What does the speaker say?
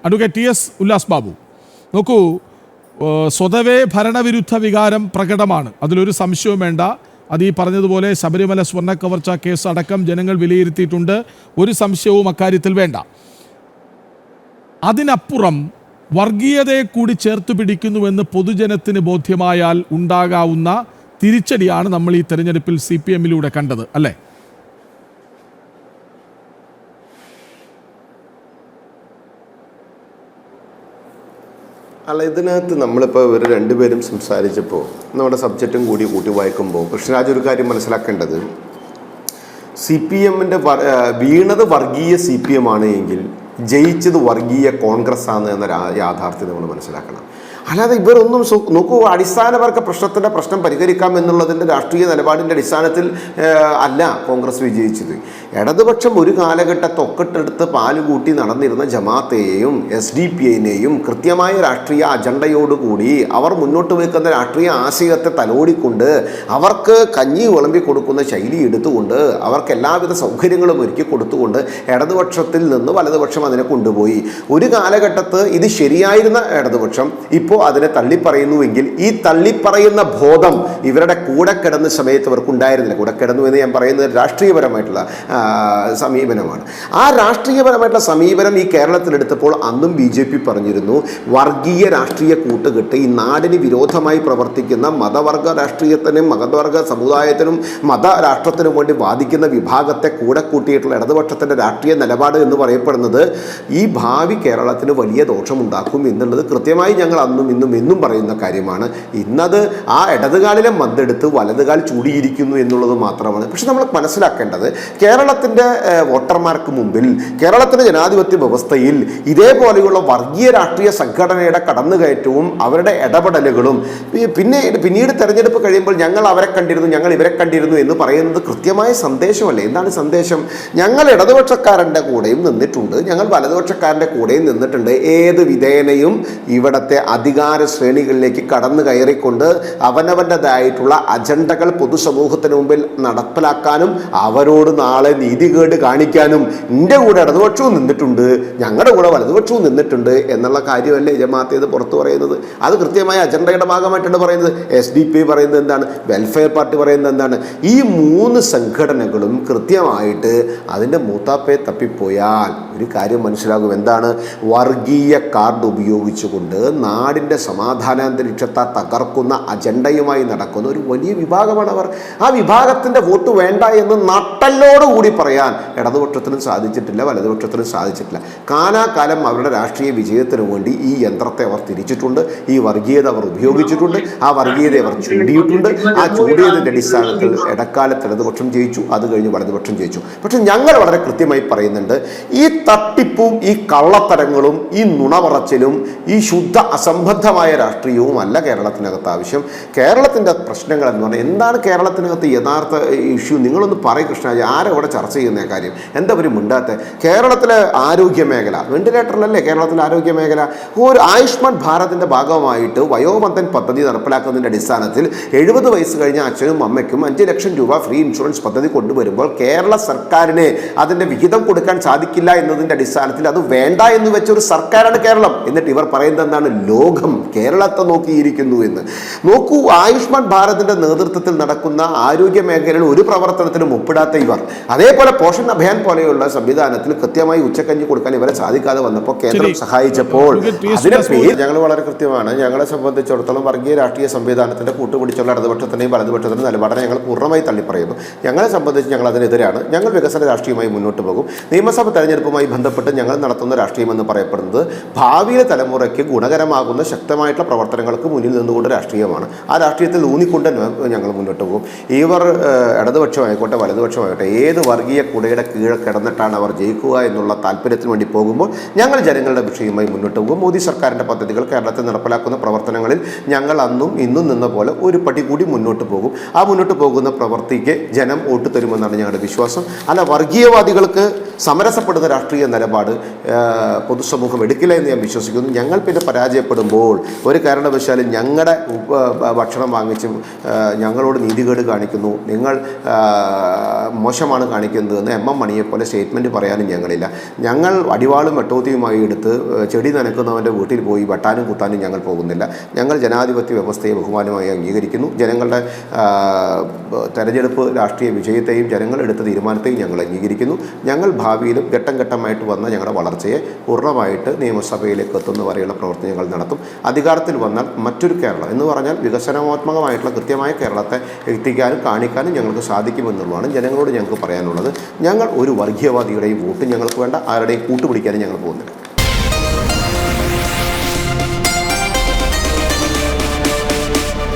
Advocate TS. Ullas Babu, നോക്കൂ, സ്വതവേ ഭരണവിരുദ്ധ വികാരം പ്രകടമാണ്, അതിലൊരു സംശയവും വേണ്ട. അത് ഈ പറഞ്ഞതുപോലെ ശബരിമല സ്വർണ്ണ കവർച്ച കേസ് അടക്കം ജനങ്ങൾ വിലയിരുത്തിയിട്ടുണ്ട്, ഒരു സംശയവും അക്കാര്യത്തിൽ വേണ്ട. അതിനപ്പുറം വർഗീയതയെ കൂടി ചേർത്ത് പിടിക്കുന്നുവെന്ന് പൊതുജനത്തിന് ബോധ്യമായാൽ ഉണ്ടാകാവുന്ന തിരിച്ചടിയാണ് നമ്മൾ ഈ തെരഞ്ഞെടുപ്പിൽ CPM-ലൂടെ കണ്ടത്, അല്ലേ? അല്ല, ഇതിനകത്ത് നമ്മളിപ്പോൾ ഇവർ രണ്ടുപേരും സംസാരിച്ചപ്പോൾ നമ്മുടെ സബ്ജക്റ്റും കൂടി കൂട്ടി വായിക്കുമ്പോൾ കൃഷ്ണരാജ് ഒരു കാര്യം മനസ്സിലാക്കേണ്ടത്, CPM-ൻ്റെ വീണത് വർഗീയ CPM ആണ് എങ്കിൽ ജയിച്ചത് വർഗീയ കോൺഗ്രസ് ആണ് എന്ന യാഥാർത്ഥ്യം നമ്മൾ മനസ്സിലാക്കണം. അല്ലാതെ ഇവരൊന്നും നോക്കൂ, അടിസ്ഥാനവർഗ പ്രശ്നം പരിഹരിക്കാം എന്നുള്ളതിൻ്റെ രാഷ്ട്രീയ നിലപാടിൻ്റെ അടിസ്ഥാനത്തിൽ അല്ല കോൺഗ്രസ് വിജയിച്ചത്. ഇടതുപക്ഷം ഒരു കാലഘട്ടത്ത് ഒക്കെട്ടെടുത്ത് പാലുകൂട്ടി നടന്നിരുന്ന ജമാഅത്തെയും SDP-നെയും കൃത്യമായ രാഷ്ട്രീയ അജണ്ടയോടുകൂടി അവർ മുന്നോട്ട് വയ്ക്കുന്ന രാഷ്ട്രീയ ആശയത്തെ തലോടിക്കൊണ്ട് അവർക്ക് കഞ്ഞി വിളമ്പി കൊടുക്കുന്ന ശൈലി എടുത്തുകൊണ്ട് അവർക്ക് എല്ലാവിധ സൗകര്യങ്ങളും ഒരുക്കി കൊടുത്തുകൊണ്ട് ഇടതുപക്ഷത്തിൽ നിന്ന് വലതുപക്ഷം അതിനെ കൊണ്ടുപോയി. ഒരു കാലഘട്ടത്ത് ഇത് ശരിയായിരുന്ന ഇടതുപക്ഷം ഇപ്പോൾ അതിനെ തള്ളിപ്പറയുന്നുവെങ്കിൽ ഈ തള്ളിപ്പറയുന്ന ബോധം ഇവരുടെ കൂടെ കിടന്ന സമയത്ത് അവർക്ക് ഉണ്ടായിരുന്നില്ല. കൂടെ കിടന്നു എന്ന് ഞാൻ പറയുന്നത് രാഷ്ട്രീയപരമായിട്ടുള്ള സമീപനമാണ്. ആ രാഷ്ട്രീയപരമായിട്ടുള്ള സമീപനം ഈ കേരളത്തിലെടുത്തപ്പോൾ അന്നും BJP പറഞ്ഞിരുന്നു, വർഗീയ രാഷ്ട്രീയ കൂട്ടുകെട്ട് ഈ നാടിന് വിരോധമായി പ്രവർത്തിക്കുന്ന മതവർഗ രാഷ്ട്രീയത്തിനും മതവർഗ സമുദായത്തിനും മതരാഷ്ട്രത്തിനും വേണ്ടി വാദിക്കുന്ന വിഭാഗത്തെ കൂടെ കൂട്ടിയിട്ടുള്ള ഇടതുപക്ഷത്തിൻ്റെ രാഷ്ട്രീയ നിലപാട് എന്ന് പറയപ്പെടുന്നത് ഈ ഭാവി കേരളത്തിന് വലിയ ദോഷമുണ്ടാക്കും എന്നുള്ളത് കൃത്യമായി ഞങ്ങൾ അന്നും ഇന്നും പറയുന്ന കാര്യമാണ്. ഇന്നത് ആ ഇടതുകാലിലെ മന്തെടുത്ത് വലതുകാൽ ചൂടിയിരിക്കുന്നു എന്നുള്ളത് മാത്രമാണ്. പക്ഷെ നമ്മൾ മനസ്സിലാക്കേണ്ടത്, കേരളത്തിൻ്റെ വോട്ടർമാർക്ക് മുമ്പിൽ കേരളത്തിൻ്റെ ജനാധിപത്യ വ്യവസ്ഥയിൽ ഇതേപോലെയുള്ള വർഗീയ രാഷ്ട്രീയ സംഘടനയുടെ കടന്നുകയറ്റവും അവരുടെ ഇടപെടലുകളും പിന്നീട് തെരഞ്ഞെടുപ്പ് കഴിയുമ്പോൾ ഞങ്ങൾ അവരെ കണ്ടിരുന്നു, ഞങ്ങൾ ഇവരെ കണ്ടിരുന്നു എന്ന് പറയുന്നത് കൃത്യമായ സന്ദേശമല്ലേ? എന്താണ് സന്ദേശം? ഞങ്ങൾ ഇടതുപക്ഷക്കാരൻ്റെ കൂടെയും നിന്നിട്ടുണ്ട്, ഞങ്ങൾ വലതുപക്ഷക്കാരൻ്റെ കൂടെയും നിന്നിട്ടുണ്ട്. ഏത് വിധേനയും ഇവിടുത്തെ അധികാര ശ്രേണികളിലേക്ക് കടന്നു കയറിക്കൊണ്ട് അവനവൻ്റെതായിട്ടുള്ള അജണ്ടകൾ പൊതുസമൂഹത്തിന് മുമ്പിൽ നടപ്പിലാക്കാനും അവരോട് നാളെ നീതികേട് കാണിക്കാനും എൻ്റെ കൂടെ ഇടതുപക്ഷവും നിന്നിട്ടുണ്ട്, ഞങ്ങളുടെ കൂടെ വലതുപക്ഷവും നിന്നിട്ടുണ്ട് എന്നുള്ള കാര്യമല്ലേ ജമാഅത്ത് പുറത്തു പറയുന്നത്? അത് കൃത്യമായ അജണ്ടയുടെ ഭാഗമായിട്ടാണ് പറയുന്നത്. SDP പറയുന്നത് എന്താണ്? വെൽഫെയർ പാർട്ടി പറയുന്നത് എന്താണ്? ഈ മൂന്ന് സംഘടനകളും കൃത്യമായിട്ട് അതിൻ്റെ മൂത്താപ്പയെ തപ്പിപ്പോയാൽ ഒരു കാര്യം മനസ്സിലാകും. എന്താണ്? വർഗീയ കാർഡ് ഉപയോഗിച്ചുകൊണ്ട് നാടിൻ്റെ സമാധാനാന്തരീക്ഷത്തെ തകർക്കുന്ന അജണ്ടയുമായി നടക്കുന്ന ഒരു വലിയ വിഭാഗമാണ് അവർ. ആ വിഭാഗത്തിൻ്റെ വോട്ട് വേണ്ട എന്ന് നട്ടലോടുകൂടി പറയാൻ ഇടതുപക്ഷത്തിനും സാധിച്ചിട്ടില്ല, വലതുപക്ഷത്തിനും സാധിച്ചിട്ടില്ല. കാലാകാലം അവരുടെ രാഷ്ട്രീയ വിജയത്തിന് വേണ്ടി ഈ യന്ത്രത്തെ അവർ തിരിച്ചിട്ടുണ്ട്, ഈ വർഗീയത അവർ ഉപയോഗിച്ചിട്ടുണ്ട്, ആ വർഗീയതയെ അവർ ചൂണ്ടിയിട്ടുണ്ട്. ആ ചൂണ്ടിയതിൻ്റെ അടിസ്ഥാനത്തിൽ ഇടക്കാലത്ത് ഇടതുപക്ഷം ജയിച്ചു, അത് കഴിഞ്ഞ് വലതുപക്ഷം ജയിച്ചു. പക്ഷെ ഞങ്ങൾ വളരെ കൃത്യമായി പറയുന്നുണ്ട്, ഈ തട്ടിപ്പും ഈ കള്ളത്തരങ്ങളും ഈ നുണപറച്ചിലും ഈ ശുദ്ധ അസംബദ്ധമായ രാഷ്ട്രീയവും അല്ല കേരളത്തിനകത്ത് ആവശ്യം. കേരളത്തിൻ്റെ പ്രശ്നങ്ങൾ എന്ന് പറഞ്ഞാൽ എന്താണ് കേരളത്തിനകത്ത് യഥാർത്ഥ ഇഷ്യൂ? നിങ്ങളൊന്ന് പറയും കൃഷ്ണരാജ്, ആരും ഇവിടെ ചർച്ച ചെയ്യുന്ന കാര്യം എന്താ ഒരു മിണ്ടാത്ത? കേരളത്തിലെ ആരോഗ്യ മേഖല, വെന്റിലേറ്ററിലല്ലേ കേരളത്തിലെ ആരോഗ്യ മേഖല? ഒരു ആയുഷ്മാൻ ഭാരതിൻ്റെ ഭാഗമായിട്ട് വയോവന്ദൻ പദ്ധതി നടപ്പിലാക്കുന്നതിൻ്റെ അടിസ്ഥാനത്തിൽ 70 വയസ്സ് കഴിഞ്ഞ അച്ഛനും അമ്മയ്ക്കും 5 ലക്ഷം രൂപ ഫ്രീ ഇൻഷുറൻസ് പദ്ധതി കൊണ്ടുവരുമ്പോൾ കേരള സർക്കാരിന് അതിൻ്റെ വിഹിതം കൊടുക്കാൻ സാധിക്കില്ല എന്നതിൻ്റെ അടിസ്ഥാനത്തിൽ അത് വേണ്ട എന്ന് വെച്ച ഒരു സർക്കാരാണ് കേരളം. എന്നിട്ട് ഇവർ പറയുന്നത് എന്താണ്? ലോകം കേരളത്തെ നോക്കിയിരിക്കുന്നു എന്ന്. നോക്കൂ, ആയുഷ്മാൻ ഭാരതിൻ്റെ നേതൃത്വത്തിൽ നടക്കുന്ന ആരോഗ്യ മേഖലയിൽ ഒരു പ്രവർത്തനത്തിലും ഒപ്പിടാത്ത ഇവർ, അതേപോലെ പോഷൺ അഭിയാൻ പോലെയുള്ള സംവിധാനത്തിൽ കൃത്യമായി ഉച്ചക്കഞ്ഞി കൊടുക്കാൻ ഇവരെ സാധിക്കാതെ വന്നപ്പോൾ കേന്ദ്രം സഹായിച്ചപ്പോൾ അതിനെ പേര് ഞങ്ങൾ വളരെ കൃത്യമാണ്. ഞങ്ങളെ സംബന്ധിച്ചിടത്തോളം വർഗീയ രാഷ്ട്രീയ സംവിധാനത്തിൻ്റെ കൂട്ടുപിടിച്ചുള്ള ഇടതുപക്ഷത്തിൻ്റെയും വലതുപക്ഷത്തിൻ്റെയും നിലപാടിനെ ഞങ്ങൾ പൂർണ്ണമായി തള്ളിപ്പറയുന്നു. ഞങ്ങളെ സംബന്ധിച്ച് ഞങ്ങൾ അതിനെതിരാണ്. ഞങ്ങൾ വികസന രാഷ്ട്രീയമായി മുന്നോട്ട് പോകും. നിയമസഭ തെരഞ്ഞെടുപ്പുമായി ബന്ധപ്പെട്ട് ഞങ്ങൾ നടത്തുന്ന രാഷ്ട്രീയം എന്ന് പറയപ്പെടുന്നത് ഭാവിയിലെ തലമുറയ്ക്ക് ഗുണകരമാകുന്ന ശക്തമായിട്ടുള്ള പ്രവർത്തനങ്ങൾക്ക് മുന്നിൽ നിന്നുകൊണ്ട് രാഷ്ട്രീയമാണ്. ആ രാഷ്ട്രീയത്തിൽ ഊന്നിക്കൊണ്ട് ഞങ്ങൾ മുന്നോട്ട് പോകും. ഇവർ ഇടതുപക്ഷമായിക്കോട്ടെ വലതുപക്ഷമായിക്കോട്ടെ ഏത് വർഗീയ കുടയുടെ കീഴെ കിടന്നിട്ടാണ് അവർ ജയിക്കുക എന്നുള്ള താല്പര്യത്തിന് വേണ്ടി പോകുമ്പോൾ ഞങ്ങൾ ജനങ്ങളുടെ വിഷയവുമായി മുന്നോട്ട് പോകും. മോദി സർക്കാരിൻ്റെ പദ്ധതികൾ കേരളത്തിൽ നടപ്പിലാക്കുന്ന പ്രവർത്തനങ്ങളിൽ ഞങ്ങൾ അന്നും ഇന്നും നിന്ന പോലെ ഒരു പടി കൂടി മുന്നോട്ട് പോകും. ആ മുന്നോട്ട് പോകുന്ന പ്രവൃത്തിക്ക് ജനം വോട്ട് തരുമെന്നാണ് ഞങ്ങളുടെ വിശ്വാസം. അല്ല, വർഗീയവാദികൾക്ക് സമരസപ്പെടുന്ന രാഷ്ട്രീയം രാഷ്ട്രീയ നിലപാട് പൊതുസമൂഹം എടുക്കില്ല എന്ന് ഞാൻ വിശ്വസിക്കുന്നു. ഞങ്ങൾ പിന്നെ പരാജയപ്പെടുമ്പോൾ ഒരു കാരണവശാലും ഞങ്ങളുടെ ഭക്ഷണം വാങ്ങിച്ച് ഞങ്ങളോട് നീതികേട് കാണിക്കുന്നു, നിങ്ങൾ മോശമാണ് കാണിക്കുന്നതെന്ന് എം എം മണിയെപ്പോലെ സ്റ്റേറ്റ്മെൻറ്റ് പറയാനും ഞങ്ങളില്ല. ഞങ്ങൾ അടിവാളും വെട്ടോത്തിയുമായി എടുത്ത് ചെടി നനക്കുന്നവൻ്റെ വീട്ടിൽ പോയി വെട്ടാനും കുത്താനും ഞങ്ങൾ പോകുന്നില്ല. ഞങ്ങൾ ജനാധിപത്യ വ്യവസ്ഥയെ ബഹുമാനമായി അംഗീകരിക്കുന്നു. ജനങ്ങളുടെ തെരഞ്ഞെടുപ്പ് രാഷ്ട്രീയ വിജയത്തെയും ജനങ്ങൾ എടുത്ത തീരുമാനത്തെയും ഞങ്ങൾ അംഗീകരിക്കുന്നു. ഞങ്ങൾ ഭാവിയിലും ഘട്ടം ഘട്ടമായിട്ട് വന്ന ഞങ്ങളുടെ വളർച്ചയെ പൂർണ്ണമായിട്ട് നിയമസഭയിലേക്ക് എത്തുന്ന വരെയുള്ള പ്രവർത്തനം ഞങ്ങൾ നടത്തും. അധികാരത്തിൽ വന്നാൽ മറ്റൊരു കേരളം എന്ന് പറഞ്ഞാൽ വികസനാത്മകമായിട്ടുള്ള കൃത്യമായ കേരളത്തെ എത്തിക്കാനും കാണിക്കാനും ഞങ്ങൾക്ക് സാധിക്കുമെന്നുള്ളതാണ് ജനങ്ങളോട് ഞങ്ങൾക്ക് പറയാനുള്ളത്. ഞങ്ങൾ ഒരു വർഗീയവാദിയുടെയും വോട്ട് ഞങ്ങൾക്ക് വേണ്ട, ആരുടെയും കൂട്ടുപിടിക്കാനും ഞങ്ങൾ പോകുന്നില്ല.